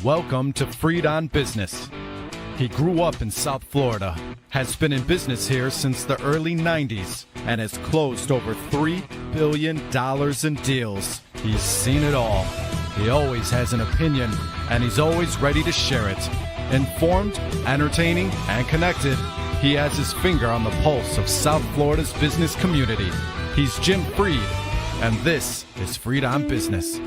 Welcome to Freed on Business. He grew up in South Florida, has been in business here since the early 90s, and has closed over $3 billion in deals. He's seen it all. He always has an opinion, and he's always ready to share it. Informed, entertaining, and connected, he has his finger on the pulse of South Florida's business community. He's Jim Freed, and this is Freed on Business.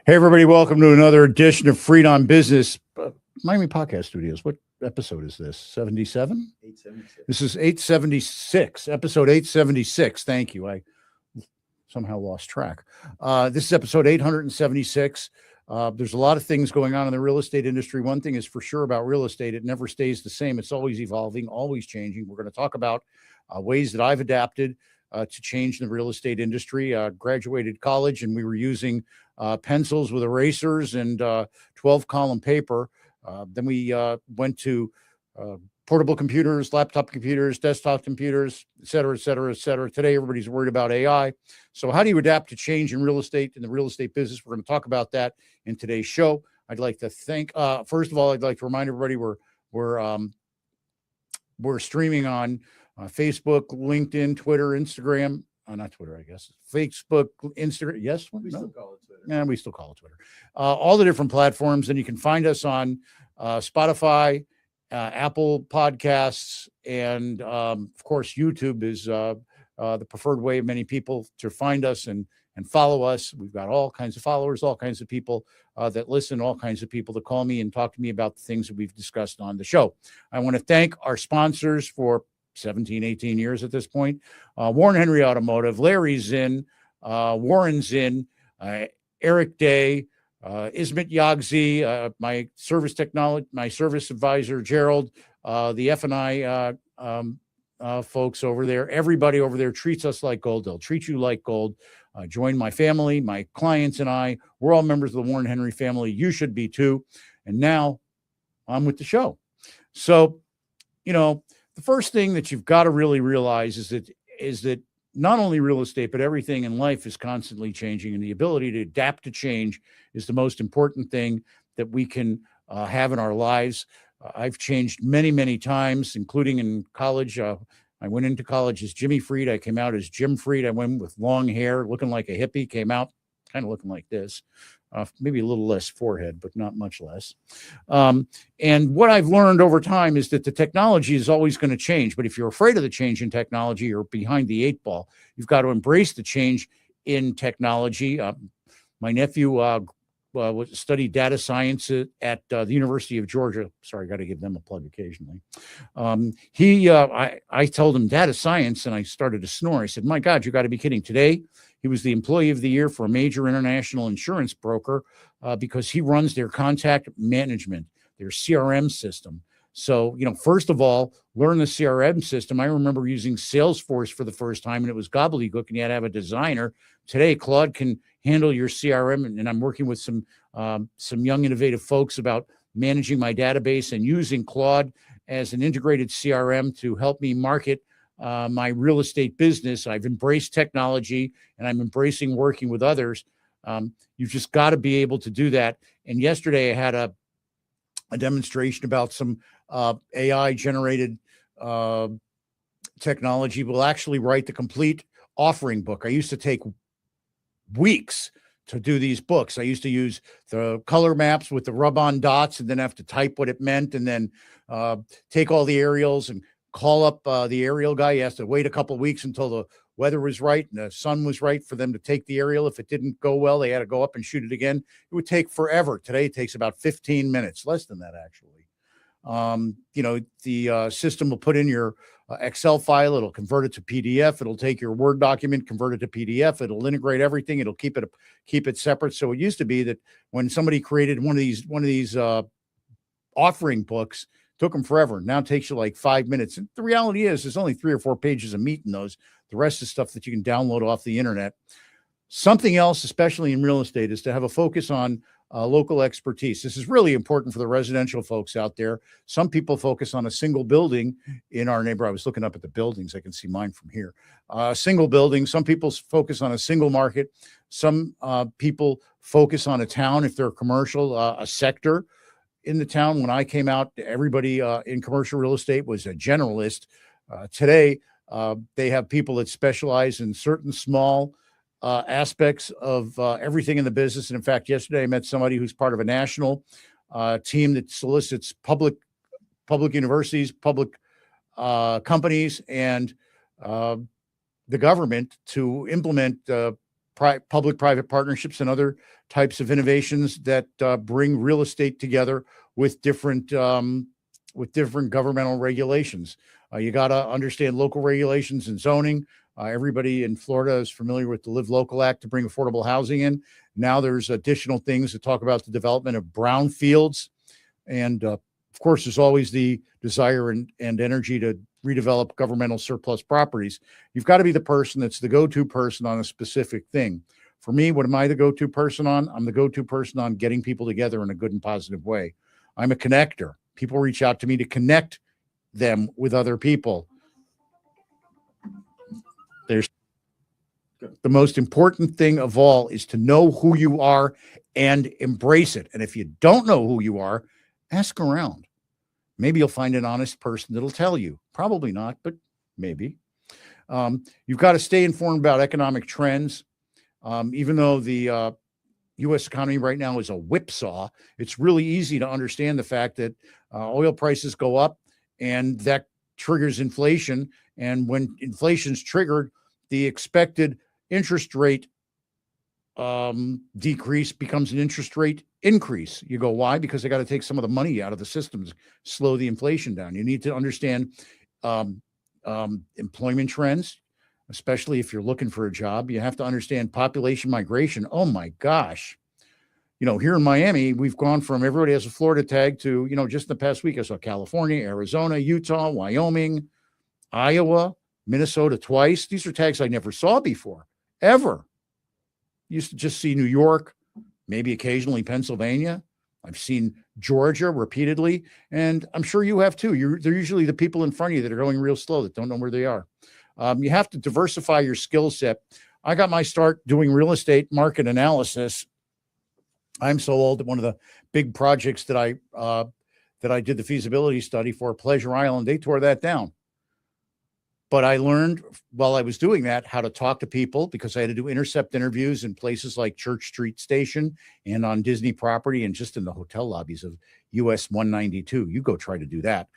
Hey, everybody. Welcome to another edition of Freed on Business. Miami Podcast Studios. What episode is this? 77? 876. This is 876, episode 876. Thank you. I somehow lost track. This is episode 876. There's a lot of things going on in the real estate industry. One thing is for sure about real estate. It never stays the same. It's always evolving, always changing. We're going to talk about ways that I've adapted to change the real estate industry. Graduated college and we were using pencils with erasers and 12-column paper. Then we went to portable computers, laptop computers, desktop computers, et cetera, et cetera, et cetera. Today, everybody's worried about AI. So how do you adapt to change in real estate, in the real estate business? We're going to talk about that in today's show. I'd like to thank, first of all, I'd like to remind everybody we're streaming on Facebook, LinkedIn, Twitter, Instagram. Not Twitter, I guess. Facebook, Instagram. Yes? We still call it Twitter. Yeah, we still call it Twitter. All the different platforms. And you can find us on Spotify, Apple Podcasts, and of course, YouTube is the preferred way of many people to find us and follow us. We've got all kinds of followers, all kinds of people that listen, all kinds of people that call me and talk to me about the things that we've discussed on the show. I want to thank our sponsors for 17, 18 years at this point. Warren Henry Automotive, Larry's in, Warren's in, Eric Day, Ismet Yagzi, my service technology, my service advisor, Gerald, the F&I folks over there. Everybody over there treats us like gold. They'll treat you like gold. Join my family, my clients and I. We're all members of the Warren Henry family. You should be too. And now I'm with the show. So, you know, the first thing that you've got to really realize is that not only real estate, but everything in life is constantly changing, and the ability to adapt to change is the most important thing that we can have in our lives. I've changed many, many times, including in college. I went into college as Jimmy Freed. I came out as Jim Freed. I went with long hair, looking like a hippie, came out kind of looking like this. Maybe a little less forehead, but not much less. And what I've learned over time is that the technology is always going to change. But if you're afraid of the change in technology, you're behind the eight ball. You've got to embrace the change in technology. My nephew studied data science at the University of Georgia. Sorry, I got to give them a plug occasionally. I told him data science, and I started to snore. I said, "My God, you got to be kidding!" Today, he was the employee of the year for a major international insurance broker because he runs their contact management, their CRM system. So, you know, first of all, learn the CRM system. I remember using Salesforce for the first time, and it was gobbledygook, and you had to have a designer. Today, Claude can handle your CRM, and I'm working with some young, innovative folks about managing my database and using Claude as an integrated CRM to help me market my real estate business. I've embraced technology, and I'm embracing working with others. You've just got to be able to do that. And yesterday, I had a demonstration about some AI-generated technology will actually write the complete offering book. I used to take weeks to do these books. I used to use the color maps with the rub-on dots and then have to type what it meant and then take all the aerials and call up the aerial guy. He has to wait a couple of weeks until the weather was right and the sun was right for them to take the aerial. If it didn't go well, they had to go up and shoot it again. It would take forever. Today, it takes about 15 minutes, less than that, actually. You know, the system will put in your Excel file. It'll convert it to PDF. It'll take your Word document, convert it to PDF. It'll integrate everything. It'll keep it separate. So it used to be that when somebody created one of these offering books, took them forever. Now it takes you like 5 minutes. And the reality is there's only 3 or 4 pages of meat in those. The rest is stuff that you can download off the internet. Something else, especially in real estate, is to have a focus on local expertise. This is really important for the residential folks out there. Some people focus on a single building in our neighborhood. I was looking up at the buildings. I can see mine from here. Single building. Some people focus on a single market. Some people focus on a town if they're commercial, a sector in the town. When I came out, everybody in commercial real estate was a generalist. Today, they have people that specialize in certain small aspects of everything in the business. And in fact, yesterday I met somebody who's part of a national team that solicits public universities, public companies, and the government to implement public-private partnerships and other types of innovations that bring real estate together with different governmental regulations. You got to understand local regulations and zoning. Everybody in Florida is familiar with the Live Local Act to bring affordable housing in. Now there's additional things that talk about the development of brownfields. And of course, there's always the desire and energy to redevelop governmental surplus properties. You've got to be the person that's the go-to person on a specific thing. For me, what am I the go-to person on? I'm the go-to person on getting people together in a good and positive way. I'm a connector. People reach out to me to connect them with other people. There's the most important thing of all is to know who you are and embrace it. And if you don't know who you are, ask around. Maybe you'll find an honest person that'll tell you. Probably not, but maybe. You've got to stay informed about economic trends. Even though the U.S. economy right now is a whipsaw, it's really easy to understand the fact that oil prices go up and that triggers inflation. And when inflation's triggered, the expected interest rate decrease becomes an interest rate increase. You go, why? Because they got to take some of the money out of the system to slow the inflation down. You need to understand employment trends, especially if you're looking for a job. You have to understand population migration. Oh my gosh. Here in Miami, we've gone from everybody has a Florida tag to, just in the past week, I saw California, Arizona, Utah, Wyoming, Iowa, Minnesota twice. These are tags I never saw before, ever. Used to just see New York, maybe occasionally Pennsylvania. I've seen Georgia repeatedly, and I'm sure you have too. They're usually the people in front of you that are going real slow that don't know where they are. You have to diversify your skill set. I got my start doing real estate market analysis. I'm so old that one of the big projects that I did the feasibility study for, Pleasure Island, they tore that down. But I learned while I was doing that how to talk to people, because I had to do intercept interviews in places like Church Street Station and on Disney property and just in the hotel lobbies of US 192. You go try to do that.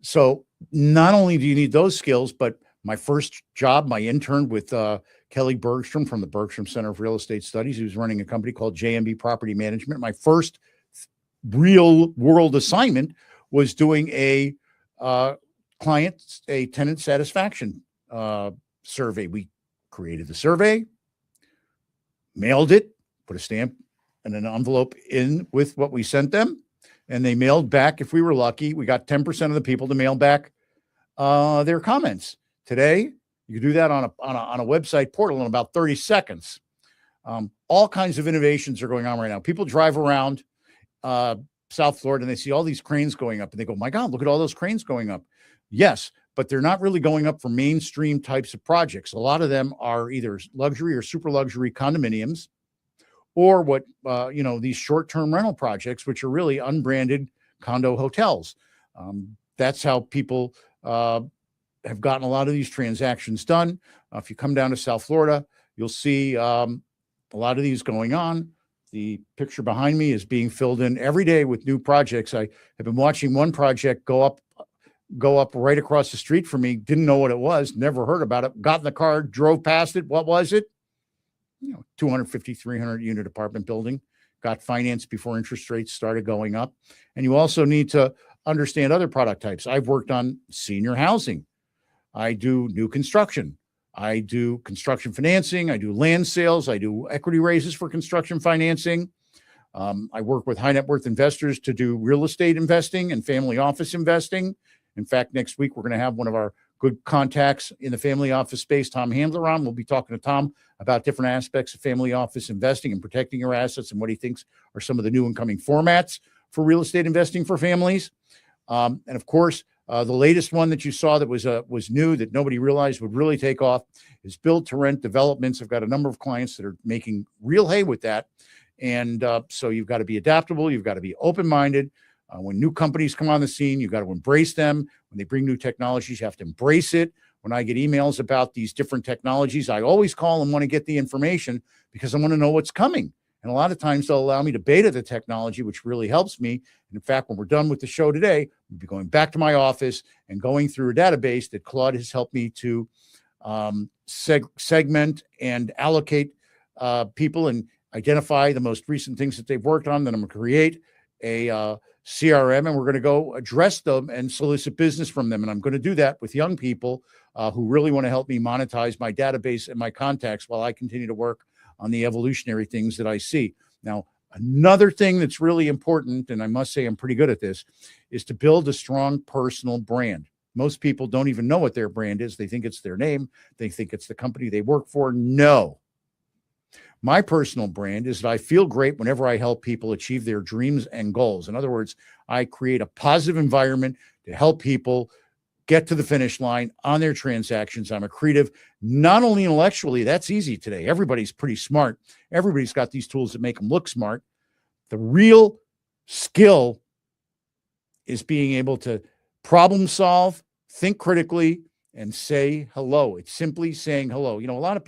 So not only do you need those skills, but my first job, my intern with Kelly Bergstrom from the Bergstrom Center of Real Estate Studies, he was running a company called JMB Property Management. My first real world assignment was doing a tenant satisfaction survey. We created the survey, mailed it, put a stamp and an envelope in with what we sent them, and they mailed back. If we were lucky, we got 10% of the people to mail back their comments. Today, you can do that on a website portal in about 30 seconds. All kinds of innovations are going on right now. People drive around South Florida and they see all these cranes going up and they go, my God, look at all those cranes going up. Yes, but they're not really going up for mainstream types of projects. A lot of them are either luxury or super luxury condominiums, or what, these short-term rental projects, which are really unbranded condo hotels. That's how people have gotten a lot of these transactions done. If you come down to South Florida, you'll see a lot of these going on. The picture behind me is being filled in every day with new projects. I have been watching one project go up right across the street from me. Didn't know what it was, never heard about it. Got in the car, drove past it. What was it? 250, 300 unit apartment building. Got financed before interest rates started going up. And you also need to understand other product types. I've worked on senior housing. I do new construction. I do construction financing. I do land sales. I do equity raises for construction financing. I work with high net worth investors to do real estate investing and family office investing. In fact, next week, we're going to have one of our good contacts in the family office space, Tom Handler on. We'll be talking to Tom about different aspects of family office investing and protecting your assets and what he thinks are some of the new and coming formats for real estate investing for families. And of course, the latest one that you saw that was new that nobody realized would really take off is build to rent developments. I've got a number of clients that are making real hay with that. And so you've got to be adaptable. You've got to be open-minded. When new companies come on the scene, you've got to embrace them. When they bring new technologies, you have to embrace it. When I get emails about these different technologies, I always call and want to get the information because I want to know what's coming. And a lot of times they'll allow me to beta the technology, which really helps me. And in fact, when we're done with the show today, we'll be going back to my office and going through a database that Claude has helped me to segment and allocate people and identify the most recent things that they've worked on. Then I'm going to create a CRM, and we're going to go address them and solicit business from them. And I'm going to do that with young people who really want to help me monetize my database and my contacts while I continue to work on the evolutionary things that I see. Now, another thing that's really important, and I must say I'm pretty good at this, is to build a strong personal brand. Most people don't even know what their brand is. They think it's their name. They think it's the company they work for. No. My personal brand is that I feel great whenever I help people achieve their dreams and goals. In other words, I create a positive environment to help people get to the finish line on their transactions. I'm accretive, not only intellectually, that's easy today. Everybody's pretty smart. Everybody's got these tools that make them look smart. The real skill is being able to problem solve, think critically, and say hello. It's simply saying hello. You know, a lot of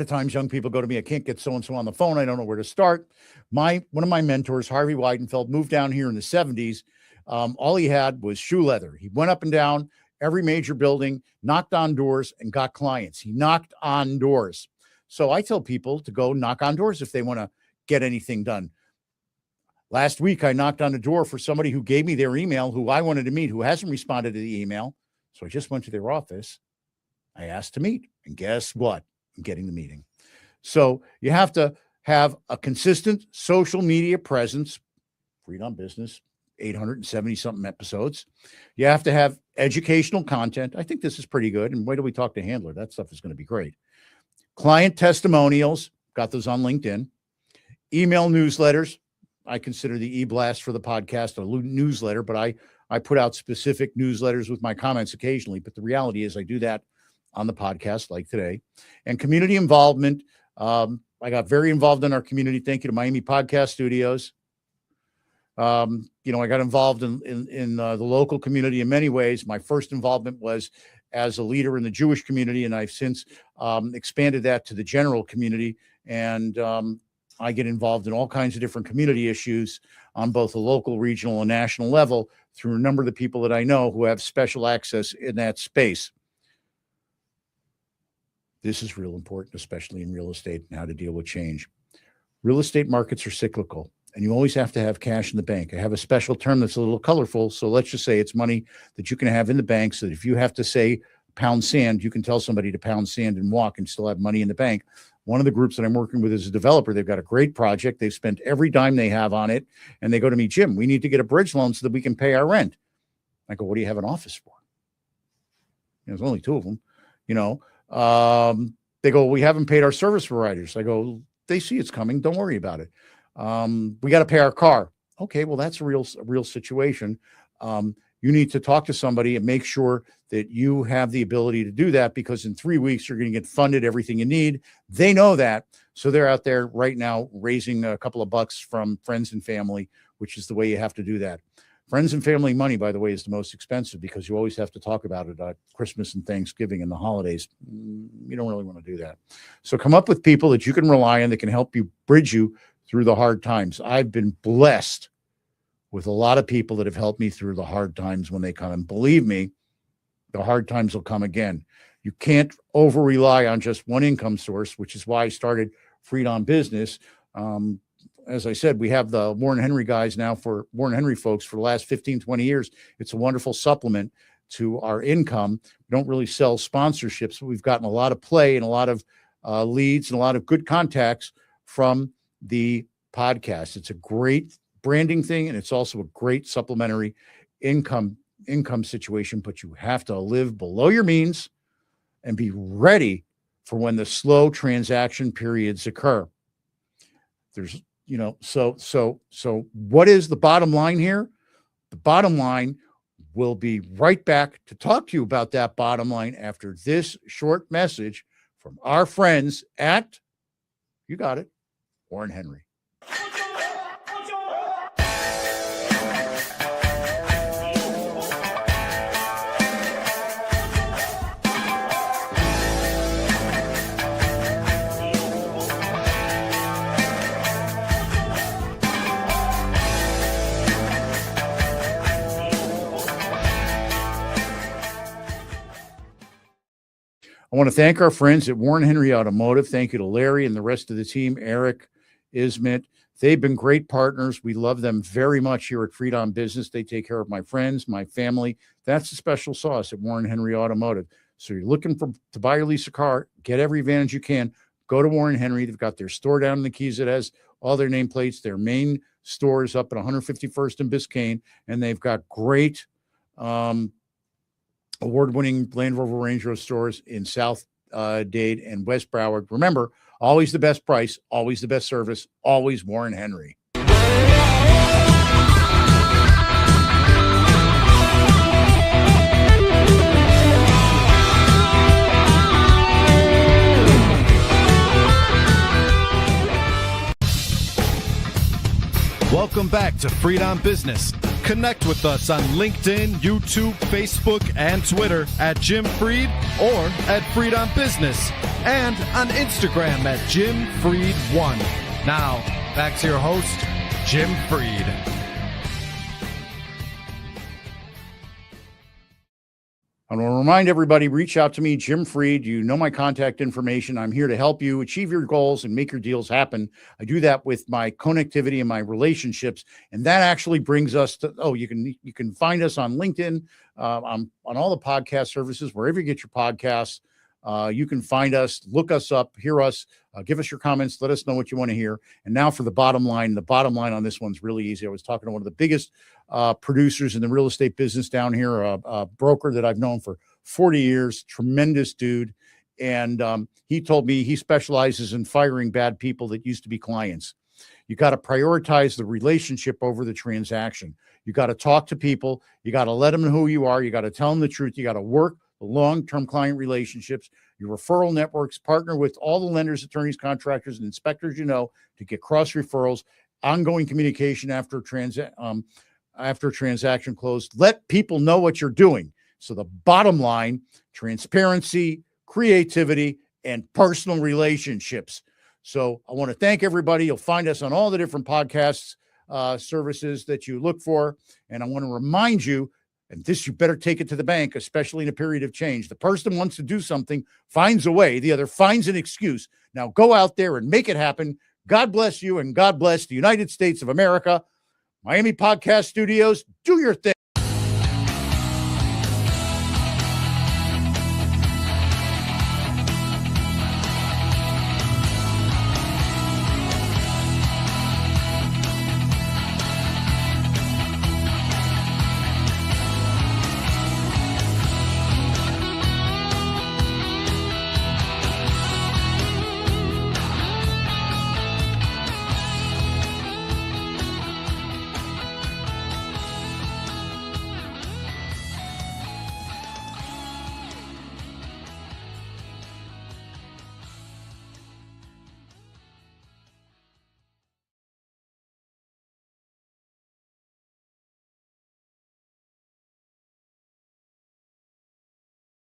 times young people go to me, I can't get so-and-so on the phone. I don't know where to start. One of my mentors, Harvey Weidenfeld, moved down here in the 70s. All he had was shoe leather. He went up and down every major building, knocked on doors, and got clients. He knocked on doors. So I tell people to go knock on doors if they want to get anything done. Last week, I knocked on the door for somebody who gave me their email, who I wanted to meet, who hasn't responded to the email. So I just went to their office. I asked to meet. And guess what? I'm getting the meeting. So you have to have a consistent social media presence. Read on Business, 870 something episodes. You have to have educational content. I think this is pretty good. And wait till we talk to Handler. That stuff is going to be great. Client testimonials. Got those on LinkedIn. Email newsletters. I consider the e-blast for the podcast a newsletter, but I put out specific newsletters with my comments occasionally. But the reality is I do that on the podcast like today. And community involvement. I got very involved in our community. Thank you to Miami Podcast Studios. I got involved in the local community in many ways. My first involvement was as a leader in the Jewish community, and I've since expanded that to the general community. And I get involved in all kinds of different community issues on both the local, regional, and national level through a number of the people that I know who have special access in that space. This is real important, especially in real estate and how to deal with change. Real estate markets are cyclical, and you always have to have cash in the bank. I have a special term that's a little colorful. So let's just say it's money that you can have in the bank so that if you have to say pound sand, you can tell somebody to pound sand and walk and still have money in the bank. One of the groups that I'm working with is a developer. They've got a great project. They've spent every dime they have on it. And they go to me, Jim, we need to get a bridge loan so that we can pay our rent. I go, what do you have an office for? There's only two of them, They go, we haven't paid our service providers. I go, they see it's coming. Don't worry about it. We got to pay our car. Okay, well, that's a real situation. You need to talk to somebody and make sure that you have the ability to do that, because in 3 weeks, you're going to get funded everything you need. They know that. So they're out there right now raising a couple of bucks from friends and family, which is the way you have to do that. Friends and family money, by the way, is the most expensive because you always have to talk about it at Christmas and Thanksgiving and the holidays. You don't really want to do that. So come up with people that you can rely on that can help you bridge you through the hard times. I've been blessed with a lot of people that have helped me through the hard times when they come. And believe me, the hard times will come again. You can't over rely on just one income source, which is why I started Freed on Business. As I said, we have the Warren Henry guys now for Warren Henry folks for the last 15, 20 years. It's a wonderful supplement to our income. We don't really sell sponsorships, but we've gotten a lot of play and a lot of leads and a lot of good contacts from the podcast. It's a great branding thing, and it's also a great supplementary income income situation, but you have to live below your means and be ready for when the slow transaction periods occur. There's, so what is the bottom line here? The bottom line, we'll be right back to talk to you about that bottom line after this short message from our friends at, you got it, Warren Henry. I want to thank our friends at Warren Henry Automotive. Thank you to Larry and the rest of the team, Eric, Ismet. They've been great partners. We love them very much here at Freedom Business. They take care of my friends, my family. That's the special sauce at Warren Henry Automotive. So you're looking to buy or lease a car, get every advantage you can, go to Warren Henry. They've got their store down in the Keys that has all their nameplates. Their main store is up at 151st and Biscayne, and they've got great award-winning Land Rover Range Rover stores in South Dade and West Broward. Remember, always the best price, always the best service, always Warren Henry. Welcome back to Freedom Business. Connect with us on LinkedIn, YouTube, Facebook, and Twitter at Jim Freed or at Freedom Business, and on Instagram at Jim Freed1. Now, back to your host, Jim Freed. I want to remind everybody, reach out to me, Jim Freed. You know my contact information. I'm here to help you achieve your goals and make your deals happen. I do that with my connectivity and my relationships. And that actually brings us to, you can find us on LinkedIn, on all the podcast services, wherever you get your podcasts. You can find us, look us up, hear us, give us your comments, let us know what you want to hear. And now for the bottom line. The bottom line on this one's really easy. I was talking to one of the biggest producers in the real estate business down here, a broker that I've known for 40 years, tremendous dude. And he told me he specializes in firing bad people that used to be clients. You got to prioritize the relationship over the transaction. You got to talk to people. You got to let them know who you are. You got to tell them the truth. You got to work the long-term client relationships, your referral networks, partner with all the lenders, attorneys, contractors, and inspectors to get cross referrals, ongoing communication after transaction closed. Let people know what you're doing. So the bottom line, transparency, creativity, and personal relationships. So I want to thank everybody. You'll find us on all the different podcasts services that you look for. And I want to remind you, and this, you better take it to the bank, especially in a period of change. The person wants to do something, finds a way. The other finds an excuse. Now go out there and make it happen. God bless you, and God bless the United States of America. Miami Podcast Studios, do your thing.